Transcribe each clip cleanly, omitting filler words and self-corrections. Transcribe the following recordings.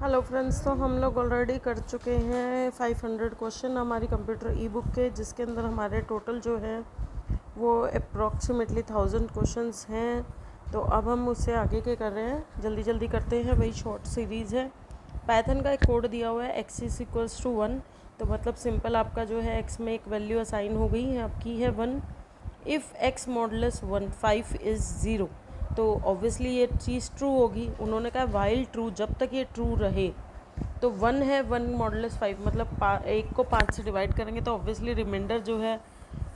Hello friends, तो हम लोग ऑलरेडी कर चुके हैं 500 क्वेश्चन हमारी कंप्यूटर ई बुक के, जिसके अंदर हमारे टोटल जो है वो अप्रॉक्सीमेटली 1000 क्वेश्चंस हैं। तो अब हम उससे आगे के कर रहे हैं, जल्दी जल्दी करते हैं। वही शॉर्ट सीरीज़ है। पाइथन का एक कोड दिया हुआ है x = 1, तो मतलब सिंपल आपका जो है x में एक वैल्यू असाइन हो गई है, आपकी है 1। इफ़ x मॉडुलस 1 5 इज़ 0, तो ऑब्वियसली ये चीज़ ट्रू होगी। उन्होंने कहा वाइल ट्रू, जब तक ये ट्रू रहे। तो 1 है, 1 मॉडुलस 5 मतलब 1 को 5 से डिवाइड करेंगे तो ऑब्वियसली रिमाइंडर जो है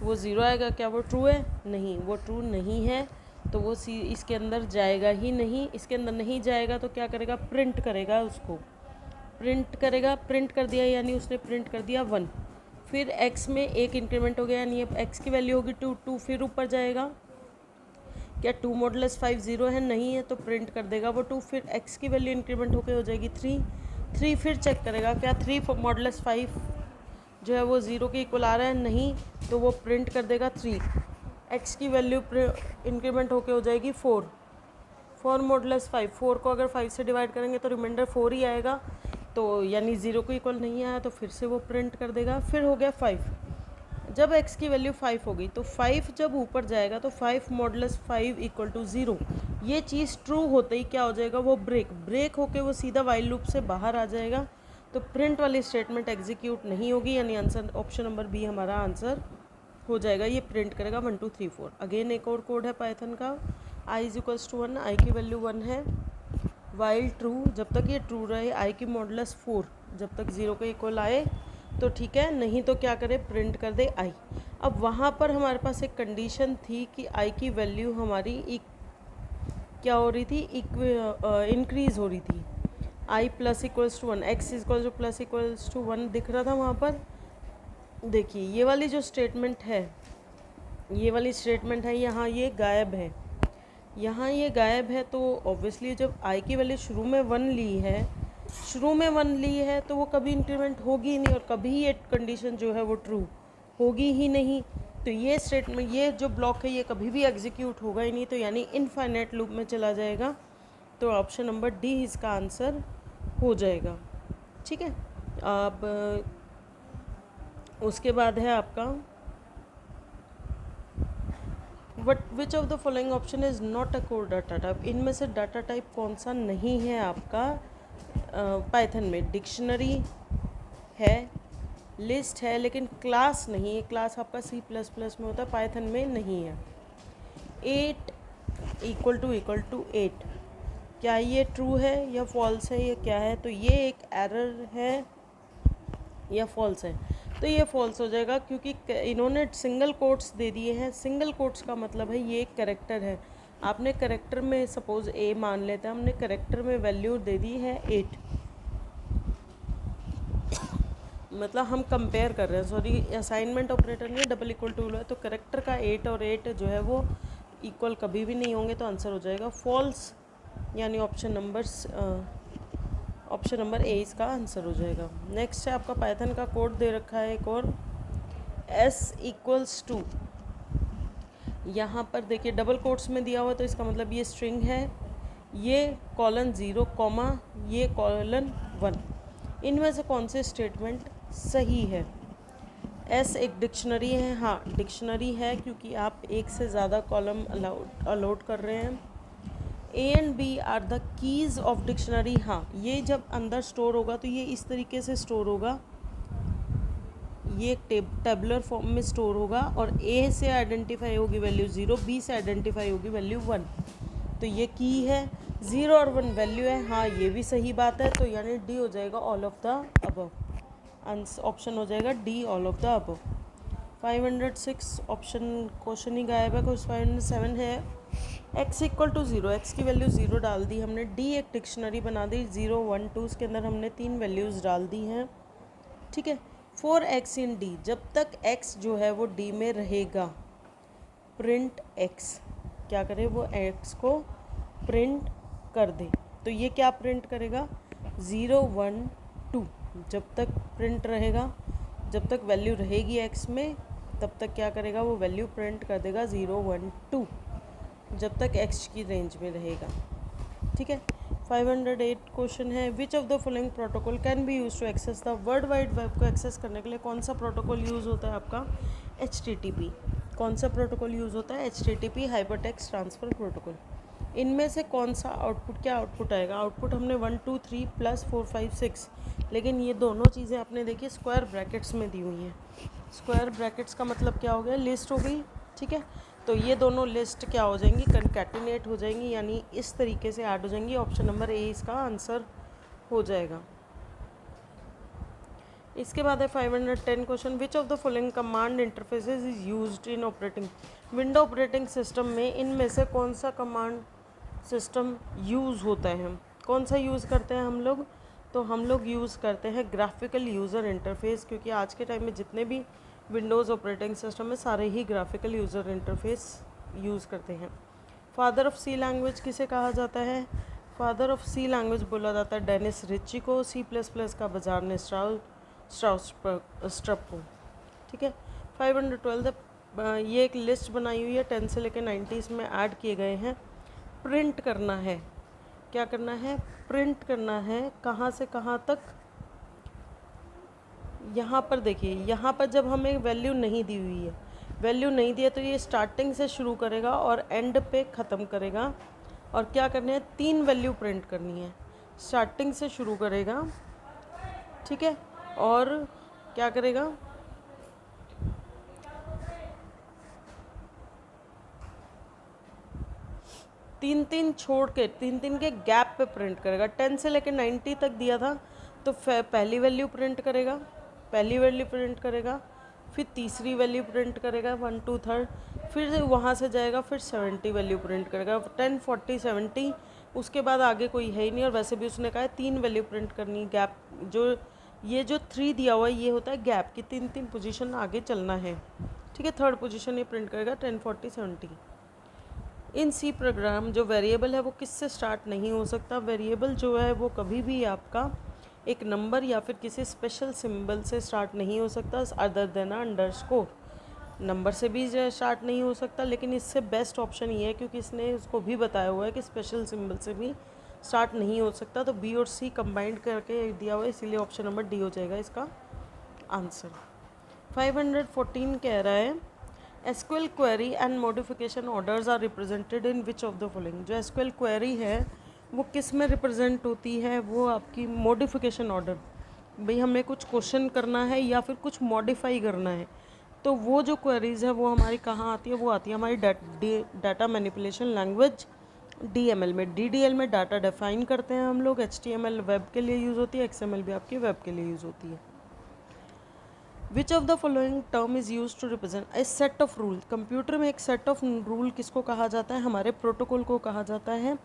वो 0 आएगा। क्या वो ट्रू है? नहीं, वो ट्रू नहीं है, तो वो इसके अंदर जाएगा ही नहीं। इसके अंदर नहीं जाएगा तो क्या करेगा? प्रिंट करेगा, उसको प्रिंट करेगा। प्रिंट कर दिया यानी उसने प्रिंट कर दिया 1। फिर x में एक इंक्रीमेंट हो गया, यानी अब x की वैल्यू होगी 2, फिर ऊपर जाएगा। क्या 2 मॉडुलस 5 0 है? नहीं है, तो प्रिंट कर देगा वो 2। फिर x की वैल्यू इंक्रीमेंट होकर हो जाएगी 3। फिर चेक करेगा क्या 3 मॉडुलस 5 जो है वो 0 के इक्वल आ रहा है? नहीं, तो वो प्रिंट कर देगा 3। x की वैल्यू इंक्रीमेंट होकर हो जाएगी 4 मॉडुलस 5। 4 को अगर 5 से डिवाइड करेंगे तो रिमाइंडर 4 ही आएगा, तो यानी 0 को इक्वल नहीं आया, तो फिर से वो प्रिंट कर देगा। फिर हो गया 5। जब x की वैल्यू 5 होगी तो 5 जब ऊपर जाएगा तो 5 मॉडुलस 5 = 0। ये चीज़ ट्रू होते ही क्या हो जाएगा? वो ब्रेक होके वो सीधा वाइल लूप से बाहर आ जाएगा, तो प्रिंट वाली स्टेटमेंट एग्जीक्यूट नहीं होगी, यानी आंसर ऑप्शन नंबर बी हमारा आंसर हो जाएगा। ये प्रिंट करेगा 1 2 3 4। अगेन एक और कोड है पाइथन का, i = 1, i की वैल्यू 1 है। वाइल ट्रू, जब तक ये ट्रू रहे, i की मॉडुलस 4 जब तक 0 के इक्वल आए तो ठीक है, नहीं तो क्या करे? प्रिंट कर दे i। अब वहाँ पर हमारे पास एक कंडीशन थी कि i की वैल्यू हमारी क्या हो रही थी? इंक्रीज़ हो रही थी। i + = 1, x = 1 दिख रहा था वहाँ पर। देखिए ये वाली जो स्टेटमेंट है, यहाँ ये गायब है। यहाँ ये गायब है, तो ऑब्वियसली जब i की वैल्यू शुरू में 1 ली है तो वो कभी इंक्रीमेंट होगी ही नहीं, और कभी ये कंडीशन जो है वो ट्रू होगी ही नहीं। तो ये स्टेटमेंट, ये जो ब्लॉक है, ये कभी भी एग्जीक्यूट होगा ही नहीं, तो यानी इनफाइनाइट लूप में चला जाएगा। तो ऑप्शन नंबर डी इसका आंसर हो जाएगा। ठीक है, अब उसके बाद है आपका विच of the following option is not a core data type. इनमें से डाटा टाइप कौन सा नहीं है आपका पाइथन में? डिक्शनरी है, लिस्ट है, लेकिन क्लास नहीं है। क्लास आपका C++ में होता है, पाइथन में नहीं है। 8 = 8, क्या ये ट्रू है या फॉल्स है, ये क्या है? तो ये एक एरर है या फॉल्स है? तो ये फॉल्स हो जाएगा, क्योंकि इन्होंने सिंगल कोट्स दे दिए हैं। सिंगल कोट्स का मतलब है ये एक करेक्टर है। आपने करेक्टर में सपोज a मान लेते हैं, हमने करेक्टर में वैल्यू दे दी है 8, मतलब हम कंपेयर कर रहे हैं, सॉरी असाइनमेंट ऑपरेटर नहीं, डबल इक्वल टू है, तो करेक्टर का 8 और 8 जो है वो इक्वल कभी भी नहीं होंगे, तो आंसर हो जाएगा फॉल्स, यानी ऑप्शन नंबर ए इसका आंसर हो जाएगा। नेक्स्ट है आपका पाइथन का कोड दे रखा है एक और, s = यहाँ पर देखिए डबल कोट्स में दिया हुआ, तो इसका मतलब ये स्ट्रिंग है, ये :0, ये :1। इनमें से कौन से स्टेटमेंट सही है? s एक डिक्शनरी है, हाँ डिक्शनरी है, क्योंकि आप एक से ज़्यादा कॉलम अलाउड कर रहे हैं। A and B are the keys of dictionary, हाँ ये जब अंदर स्टोर होगा तो ये इस तरीके से स्टोर होगा, ये टेबुलर फॉर्म में स्टोर होगा, और A से आइडेंटिफाई होगी वैल्यू 0, B से आइडेंटिफाई होगी वैल्यू 1, तो ये की है। 0 और 1 वैल्यू है, हाँ ये भी सही बात है, तो यानी डी हो जाएगा all of the above. Option हो जाएगा D all of the above. 506 option question ही गायब है, कुछ 507 है। x = 0, x की वैल्यू 0 डाल दी हमने। d एक डिक्शनरी बना दी, 0 1 2, उसके अंदर हमने 3 वैल्यूज़ डाल दी हैं। ठीक है, 4x इन d, जब तक x जो है वो d में रहेगा, प्रिंट x, क्या करे? वो x को प्रिंट कर दे। तो ये क्या प्रिंट करेगा? 0 1 2, जब तक प्रिंट रहेगा, जब तक वैल्यू रहेगी x में, तब तक क्या करेगा? वो वैल्यू प्रिंट कर देगा 0 1 2, जब तक x की रेंज में रहेगा। ठीक है, 508 क्वेश्चन है, which of the following protocol can be use to access the world wide web को एक्सेस करने के लिए कौन सा प्रोटोकॉल यूज़ होता है आपका? HTTP। कौन सा प्रोटोकॉल यूज़ होता है? HTTP, hypertext transfer protocol. इनमें से कौन सा आउटपुट, क्या आउटपुट आएगा? आउटपुट हमने 1 2 3 प्लस 4 5 6, लेकिन ये दोनों चीज़ें आपने देखिए स्क्वायर ब्रैकेट्स में दी हुई हैं। स्क्वायर ब्रैकेट्स का मतलब क्या हो गया? लिस्ट हो गई, ठीक है। तो ये दोनों लिस्ट क्या हो जाएंगी? कंकैटिनेट हो जाएंगी, यानी इस तरीके से ऐड हो जाएंगी। ऑप्शन नंबर ए इसका आंसर हो जाएगा। इसके बाद है 510 question, which of the following command interfaces is used in operating window operating system में इनमें से कौन सा कमांड सिस्टम यूज़ होता है? कौन सा यूज़ करते हैं हम लोग? तो हम लोग यूज़ करते हैं ग्राफिकल यूज़र इंटरफेस, क्योंकि आज के टाइम में जितने भी विंडोज़ ऑपरेटिंग सिस्टम में सारे ही ग्राफिकल यूज़र इंटरफेस यूज़ करते हैं। फादर ऑफ सी लैंग्वेज किसे कहा जाता है? फादर ऑफ सी लैंग्वेज बोला जाता है डेनिस रिची को। C++ का बाजार ने स्ट्रप को, ठीक है। 512 ये एक लिस्ट बनाई हुई है, 10 से लेकर 90s में ऐड किए गए हैं। प्रिंट करना है, क्या करना है? प्रिंट करना है। कहाँ से कहाँ तक? यहाँ पर देखिए, यहाँ पर जब हमें वैल्यू नहीं दी हुई है, वैल्यू नहीं दिया तो ये स्टार्टिंग से शुरू करेगा और एंड पे ख़त्म करेगा। और क्या करने हैं? 3 वैल्यू प्रिंट करनी है। स्टार्टिंग से शुरू करेगा, ठीक है, और क्या करेगा? तीन छोड़ के, तीन के गैप पे प्रिंट करेगा। 10 से लेकर 90 तक दिया था तो पहली वैल्यू प्रिंट करेगा, पहली वैल्यू प्रिंट करेगा, फिर तीसरी वैल्यू प्रिंट करेगा 1 2 3, फिर वहाँ से जाएगा, फिर 70 वैल्यू प्रिंट करेगा। 10 40 70, उसके बाद आगे कोई है ही नहीं। और वैसे भी उसने कहा है 3 वैल्यू प्रिंट करनी। गैप जो ये जो 3 दिया हुआ है ये होता है गैप की, 3 पोजीशन आगे चलना है, ठीक है। थर्ड पोजीशन ये प्रिंट करेगा 10 40 70। इन सी प्रोग्राम जो वेरिएबल है वो किससे स्टार्ट नहीं हो सकता? वेरिएबल जो है वो कभी भी आपका एक नंबर या फिर किसी स्पेशल सिंबल से स्टार्ट नहीं हो सकता अदर देन अंडरस्कोर। नंबर से भी स्टार्ट नहीं हो सकता, लेकिन इससे बेस्ट ऑप्शन ये है क्योंकि इसने उसको भी बताया हुआ है कि स्पेशल सिंबल से भी स्टार्ट नहीं हो सकता। तो बी और सी कंबाइंड करके दिया हुआ है, इसीलिए ऑप्शन नंबर डी हो जाएगा इसका आंसर। 514 कह रहा है SQL query and modification orders are represented in which of the following. जो एसक्यूएल क्वेरी है वो किस में रिप्रेजेंट होती है? वो आपकी मॉडिफिकेशन ऑर्डर। भाई हमें कुछ क्वेश्चन करना है या फिर कुछ मॉडिफाई करना है, तो वो जो क्वेरीज है वो हमारी कहाँ आती है? वो आती है हमारी डाटा मैनिपुलेशन लैंग्वेज DML में। DDL में डाटा डिफाइन करते हैं हम लोग। HTML वेब के लिए यूज़ होती है, XML भी आपकी वेब के लिए यूज़ होती है। Which of the following term is use to represent a set of rule. Computer में एक सेट ऑफ रूल किसको कहा जाता है? हमारे प्रोटोकॉल को कहा जाता है।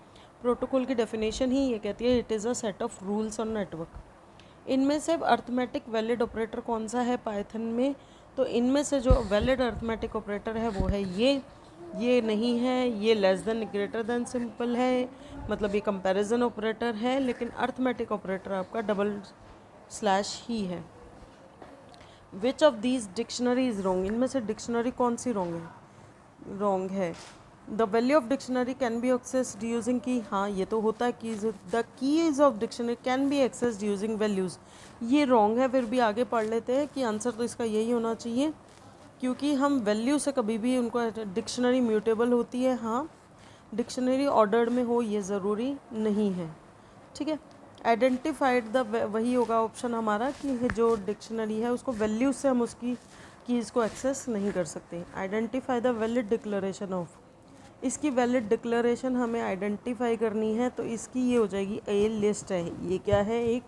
प्रोटोकॉल की डेफिनेशन ही ये कहती है it is a set of rules on network. इनमें से अर्थमेटिक वैलिड ऑपरेटर कौन सा है पाइथन में? तो इनमें से जो वैलिड अर्थमेटिक ऑपरेटर है वो है ये नहीं है, ये less than greater than simple है, मतलब ये कंपैरिजन ऑपरेटर है, लेकिन अर्थमेटिक ऑपरेटर आपका डबल स्लैश ही है। Which of these dictionary is wrong. इनमें से डिक्शनरी कौन सी रॉन्ग है? The value of dictionary can be accessed using की। हाँ, ये तो होता है keys. The keys of dictionary can be accessed using values, ये रॉन्ग है। फिर भी आगे पढ़ लेते हैं कि आंसर तो इसका यही होना चाहिए, क्योंकि हम वैल्यू से कभी भी उनको, डिक्शनरी म्यूटेबल होती है, हाँ, डिक्शनरी ऑर्डर्ड में हो ये ज़रूरी नहीं है, ठीक है। आइडेंटिफाइड द, वही होगा ऑप्शन हमारा कि जो डिक्शनरी है उसको वैल्यू से हम उसकी कीज़ को एक्सेस नहीं कर सकते। Identify the valid declaration of, इसकी वैलिड डिक्लेरेशन हमें आइडेंटिफाई करनी है, तो इसकी ये हो जाएगी ए लिस्ट है। ये क्या है? एक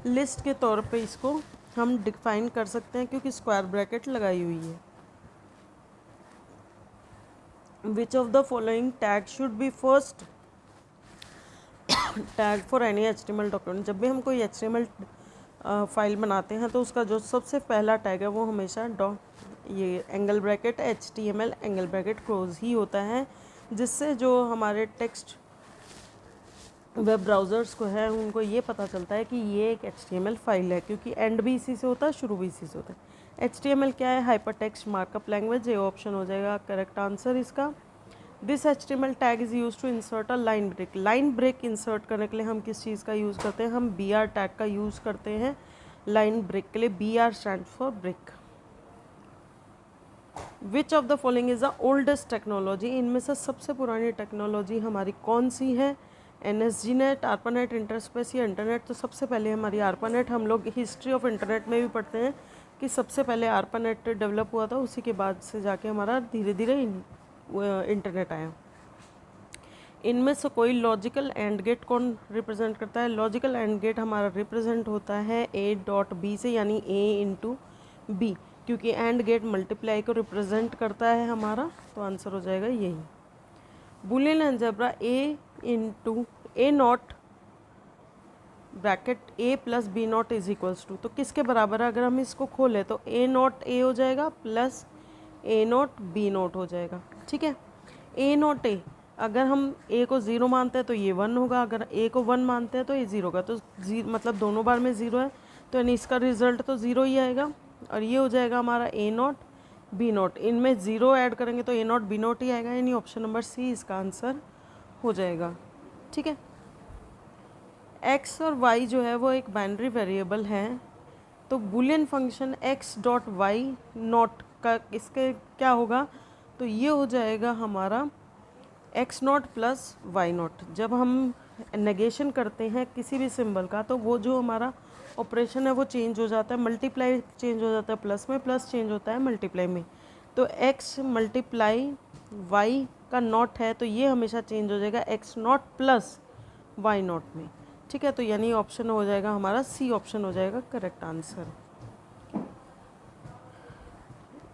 लिस्ट के तौर पे इसको हम डिफाइन कर सकते हैं क्योंकि स्क्वायर ब्रैकेट लगाई हुई है। Which of the following tag should be first tag for any HTML document. जब भी हम कोई HTML फाइल बनाते हैं तो उसका जो सबसे पहला टैग है वो हमेशा ये angle bracket HTML angle bracket close ही होता है, जिससे जो हमारे टेक्स्ट वेब ब्राउज़र्स को है उनको ये पता चलता है कि ये एक HTML फाइल है, क्योंकि एंड भी इसी से होता है, शुरू भी इसी से होता है। HTML क्या है? Hyper text markup language. ये ऑप्शन हो जाएगा करेक्ट आंसर इसका। This HTML tag is use to insert a line break. Line break insert करने के लिए हम किस चीज़ का यूज़ करते हैं, हम BR टैग का यूज़ करते हैं लाइन ब्रेक के लिए। BR stand for break. Which of the following is the oldest technology, इनमें से सबसे पुरानी टेक्नोलॉजी हमारी कौन सी है, NSGNet, ARPANET, इंटरस्पेस या इंटरनेट। तो सबसे पहले हमारी ARPANET, हम लोग हिस्ट्री ऑफ इंटरनेट में भी पढ़ते हैं कि सबसे पहले ARPANET डेवलप हुआ था, उसी के बाद से जाके हमारा धीरे धीरे इंटरनेट आया। इनमें से कोई लॉजिकल एंड गेट कौन रिप्रेजेंट करता है, लॉजिकल एंड गेट हमारा रिप्रेजेंट होता है A.B से, यानी A/B, क्योंकि एंड गेट मल्टीप्लाई को रिप्रेजेंट करता है हमारा, तो आंसर हो जाएगा यही। Boolean algebra A not bracket A plus B not is equals to, तो किसके बराबर है, अगर हम इसको खोलें तो A नॉट A हो जाएगा plus A not B not हो जाएगा। ठीक है, A नॉट A, अगर हम A को 0 मानते हैं तो ये 1 होगा, अगर A को 1 मानते हैं तो ये 0 होगा, तो मतलब दोनों बार में 0 है, तो यानी इसका रिजल्ट तो 0 ही आएगा। और ये हो जाएगा हमारा A नॉट B नॉट, इनमें 0 ऐड करेंगे तो A नॉट B नॉट ही आएगा, यानी ऑप्शन नंबर C इसका आंसर हो जाएगा। ठीक है, x और y जो है वो एक बाइनरी वेरिएबल है, तो Boolean function x dot Y not का इसके क्या होगा, तो ये हो जाएगा हमारा x not plus Y not. जब हम नेगेशन करते हैं किसी भी सिंबल का, तो वो जो हमारा ऑपरेशन है वो चेंज हो जाता है, मल्टीप्लाई चेंज हो जाता है प्लस में, प्लस चेंज होता है मल्टीप्लाई में। तो x मल्टीप्लाई y का नॉट है, तो ये हमेशा चेंज हो जाएगा x not plus Y not में। ठीक है, तो यानी ऑप्शन हो जाएगा हमारा C ऑप्शन हो जाएगा correct answer.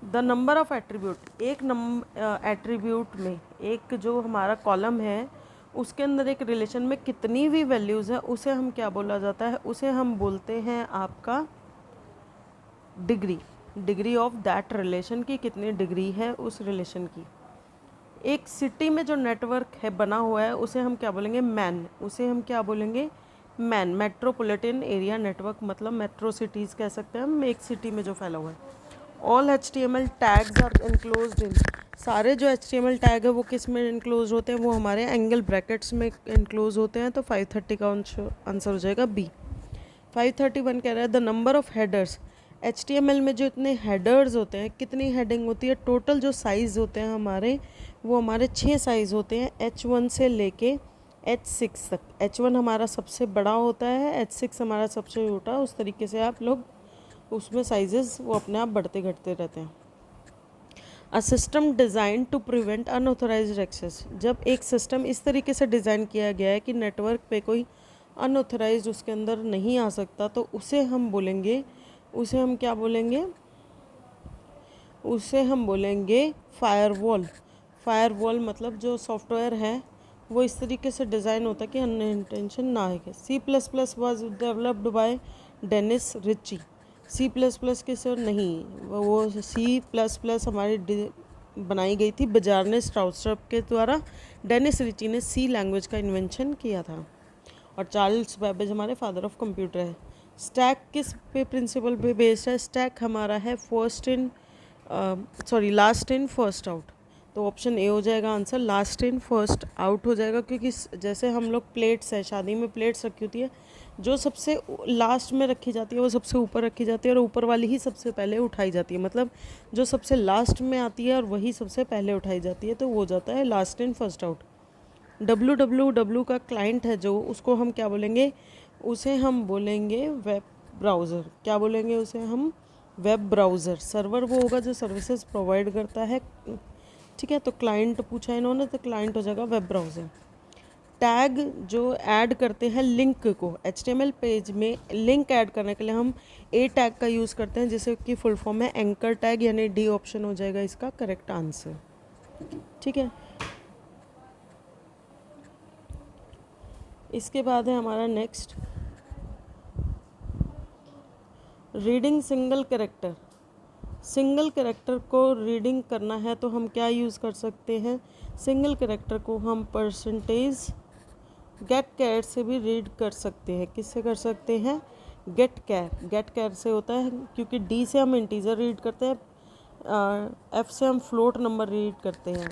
The number of attribute, एक एट्रीब्यूट में एक जो हमारा कॉलम है उसके अंदर एक रिलेशन में कितनी भी वैल्यूज़ है उसे हम क्या बोला जाता है, उसे हम बोलते हैं आपका degree. Degree of that relation की कितनी डिग्री है उस रिलेशन की। एक सिटी में जो नेटवर्क है बना हुआ है उसे हम क्या बोलेंगे, मैन, उसे हम क्या बोलेंगे, मैन। मेट्रोपॉलिटन एरिया नेटवर्क मतलब मेट्रो सिटीज़ कह सकते हैं हम, एक सिटी में जो फैला हुआ है। All HTML tags are enclosed in, सारे जो HTML टैग है वो किस में इनक्लोज होते हैं, वो हमारे एंगल ब्रैकेट्स में इनक्लोज होते हैं, तो 530 का आंसर हो जाएगा B। 531 कह रहा है the number of headers, HTML में जो इतने हेडर्स होते हैं, कितनी हेडिंग होती है, टोटल जो साइज़ होते हैं हमारे, वो हमारे 6 साइज़ होते हैं, H1 से लेके H6 तक। H1 हमारा सबसे बड़ा होता है, H6 हमारा सबसे छोटा, उस तरीके से आप लोग उसमें साइजेस वो अपने आप बढ़ते घटते रहते हैं। A system design to prevent unauthorised access, जब एक सिस्टम इस तरीके से डिज़ाइन किया गया है कि नेटवर्क पे कोई अनऑथराइज्ड उसके अंदर नहीं आ सकता, तो उसे हम बोलेंगे, उसे हम क्या बोलेंगे, उसे हम बोलेंगे फायरवॉल। फायरवॉल मतलब जो सॉफ्टवेयर है वो इस तरीके से डिज़ाइन होता है कि अनइंटेंशन ना आएगा। C++ was developed by Dennis Ritchie. C++ के सर नहीं, वो C++ हमारी बनाई गई थी बजारने स्ट्राउस्ट्रप के द्वारा। डेनिस रिची ने C लैंग्वेज का इन्वेंशन किया था, और चार्ल्स बैबेज हमारे फादर ऑफ कंप्यूटर है। स्टैक किस पे प्रिंसिपल पे बेस्ड है, स्टैक हमारा है लास्ट इन फर्स्ट आउट, तो ऑप्शन ए हो जाएगा answer, last in first out हो जाएगा, क्योंकि जैसे हम लोग प्लेट्स है, शादी में प्लेट्स रखी होती है, जो सबसे लास्ट में रखी जाती है वो सबसे ऊपर रखी जाती है, और ऊपर वाली ही सबसे पहले उठाई जाती है, मतलब जो सबसे लास्ट में आती है और वही सबसे पहले उठाई जाती है, तो वो जाता है last in first out. www का क्लाइंट है जो, उसको हम क्या बोलेंगे, उसे हम बोलेंगे वेब ब्राउज़र। क्या बोलेंगे उसे हम, वेब ब्राउज़र। सर्वर वो होगा जो सर्विसेज प्रोवाइड करता है। ठीक है, तो क्लाइंट पूछा इन्होंने, तो क्लाइंट हो जाएगा वेब ब्राउज़र। टैग जो ऐड करते हैं लिंक को, HTML पेज में लिंक ऐड करने के लिए हम A टैग का यूज़ करते हैं, जिसे की फुल फॉर्म है एंकर टैग, यानी D ऑप्शन हो जाएगा इसका करेक्ट आंसर। ठीक है, इसके बाद है हमारा next reading single character. Single character को रीडिंग करना है तो हम क्या यूज़ कर सकते हैं, सिंगल कैरेक्टर को हम परसेंटेज गेट कैर से भी रीड कर सकते हैं। किससे कर सकते हैं, गेट कैर से होता है, क्योंकि D से हम इंटीजर रीड करते हैं, F से हम फ्लोट नंबर रीड करते हैं।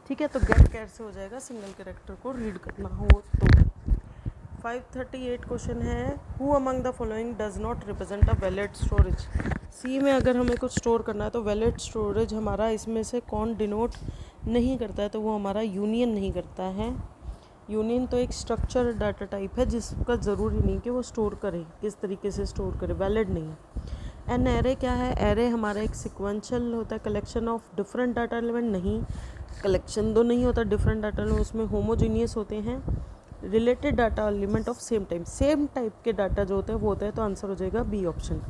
ठीक है, तो गेट कैसे हो जाएगा, सिंगल कैरेक्टर को रीड करना हो तो। 538 क्वेश्चन है, who among the following does not represent a valid storage. C में अगर हमें कुछ स्टोर करना है तो वैलिड स्टोरेज हमारा इसमें से कौन डिनोट नहीं करता है, तो वो हमारा यूनियन नहीं करता है। यूनियन तो एक स्ट्रक्चर डाटा टाइप है जिसका ज़रूरी नहीं कि वो स्टोर करे, किस तरीके से स्टोर करे, वैलिड नहीं है। एन एरे क्या है, एरे हमारा एक सिक्वेंशियल होता है, collection of different data element, नहीं कलेक्शन तो नहीं होता डिफरेंट डाटा एलिमेंट, उसमें होमोजीनियस होते हैं related data element of same type के डाटा जो होते हैं वो होता है, तो आंसर हो जाएगा बी ऑप्शन।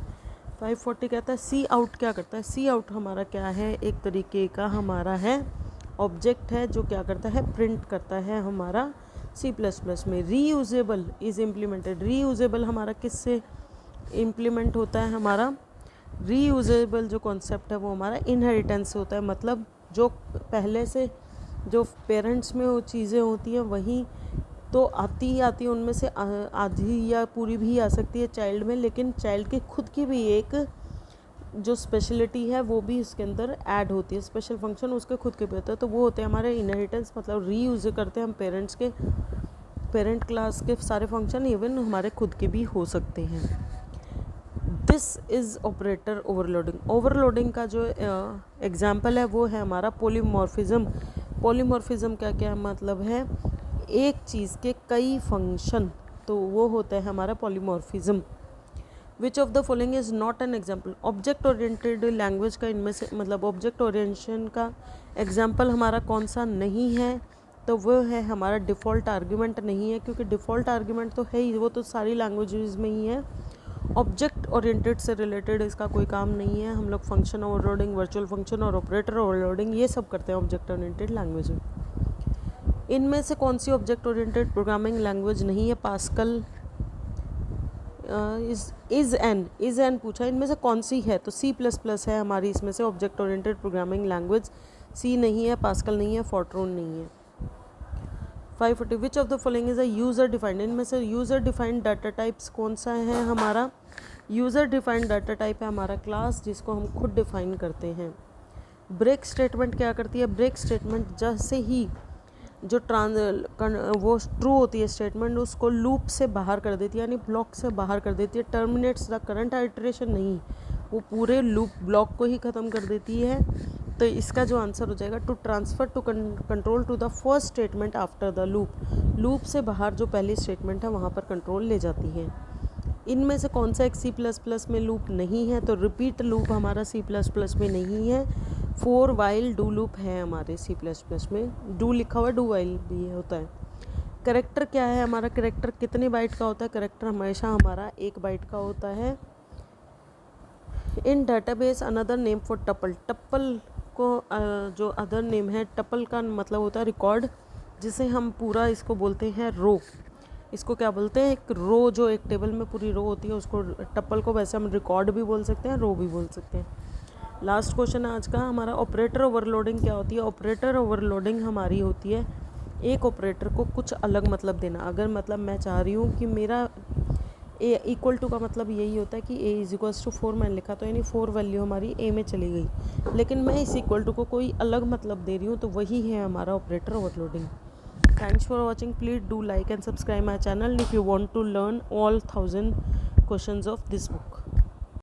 540 कहता है सी आउट क्या करता है, सी आउट हमारा क्या है, एक तरीके का हमारा है ऑब्जेक्ट है जो क्या करता है, प्रिंट करता है हमारा C++ में। रीयूजेबल इज़ इम्प्लीमेंटेड, रीयूजेबल हमारा किससे इम्प्लीमेंट होता है, हमारा रीयूजेबल जो कॉन्सेप्ट है वो हमारा इनहेरिटेंस से होता है, मतलब जो पहले से जो पेरेंट्स में वो चीज़ें होती हैं वही तो आती ही आती है, उनमें से आधी या पूरी भी आ सकती है चाइल्ड में, लेकिन चाइल्ड की खुद की भी एक जो स्पेशलिटी है वो भी इसके अंदर ऐड होती है, स्पेशल फंक्शन उसके खुद के भी होता है, तो वो होते हैं हमारे इनहेरिटेंस, मतलब रीयूज करते हैं हम पेरेंट्स के, पेरेंट क्लास के सारे फंक्शन इवन हमारे खुद के भी हो सकते हैं। This is operator overloading, overloading का जो एग्जाम्पल है वो है हमारा पॉलीमॉर्फिज्म। पॉलीमॉर्फिज्म का क्या मतलब है, एक चीज़ के कई फंक्शन, तो वो होता है हमारा polymorphism. Which of the following is not an example, object oriented language का इनमें से मतलब ऑब्जेक्ट ओरिएंटेशन का एग्जाम्पल हमारा कौन सा नहीं है, तो वो है हमारा डिफ़ॉल्ट आर्ग्यूमेंट नहीं है, क्योंकि डिफ़ॉल्ट आर्ग्यूमेंट तो है ही, वो तो सारी लैंग्वेजेस में ही है। ऑब्जेक्ट ओरिएंटेड से रिलेटेड इसका कोई काम नहीं है, हम लोग फंक्शन ओवरलोडिंग, वर्चुअल फंक्शन और ऑपरेटर ओवरलोडिंग ये सब करते हैं ऑब्जेक्ट ओरिएंटेड लैंग्वेज में। इनमें से कौन सी ऑब्जेक्ट ओरिएंटेड प्रोग्रामिंग लैंग्वेज नहीं है, पास्कल इज़ एन पूछा, इनमें से कौन सी है, तो C++ है हमारी इसमें से ऑब्जेक्ट ओरिएंटेड प्रोग्रामिंग लैंग्वेज, सी नहीं है, पास्कल नहीं है, फोर्ट्रॉन नहीं है। 540 विच of the following is a user defined, इनमें से यूज़र डिफाइंड डाटा टाइप्स कौन सा है, हमारा यूज़र डिफाइंड डाटा टाइप है हमारा क्लास, जिसको हम खुद डिफाइन करते हैं। ब्रेक स्टेटमेंट क्या करती है, ब्रेक स्टेटमेंट जैसे ही जो वो ट्रू होती है स्टेटमेंट, उसको लूप से बाहर कर देती है, यानी ब्लॉक से बाहर कर देती है, टर्मिनेट्स द करंट आइटरेशन नहीं, वो पूरे लूप ब्लॉक को ही ख़त्म कर देती है। तो इसका जो आंसर हो जाएगा to transfer to control to the first statement after the loop, loop से बाहर जो पहली स्टेटमेंट है वहाँ पर कंट्रोल ले जाती है। इनमें से कौन सा एक C++ में लूप नहीं है, तो रिपीट लूप हमारा C++ में नहीं है, फोर वाइल डू लूप है हमारे C++ में, डू लिखा हुआ डू वाइल भी होता है। करेक्टर क्या है हमारा, करेक्टर कितने बाइट का होता है, करेक्टर हमेशा हमारा 1 बाइट का होता है। In database another name for tuple, tuple को जो अदर नेम है, टपल का मतलब होता है रिकॉर्ड, जिसे हम पूरा इसको बोलते हैं रो, इसको क्या बोलते हैं, एक रो, जो एक टेबल में पूरी रो होती है उसको टपल को वैसे हम रिकॉर्ड भी बोल सकते हैं, रो भी बोल सकते हैं। लास्ट क्वेश्चन आज का हमारा, ऑपरेटर ओवरलोडिंग क्या होती है, ऑपरेटर ओवरलोडिंग हमारी होती है एक ऑपरेटर को कुछ अलग मतलब देना। अगर मतलब मैं चाह रही हूँ कि मेरा ए इक्वल टू का मतलब यही होता है कि ए इज इक्वल्स टू 4 मैंने लिखा, तो यानी 4 वैल्यू हमारी ए में चली गई, लेकिन मैं इस इक्वल टू को कोई अलग मतलब दे रही हूँ, तो वही है हमारा operator overloading. Thanks for watching. Please do like and subscribe my channel if you want to learn all 1000 questions of this book.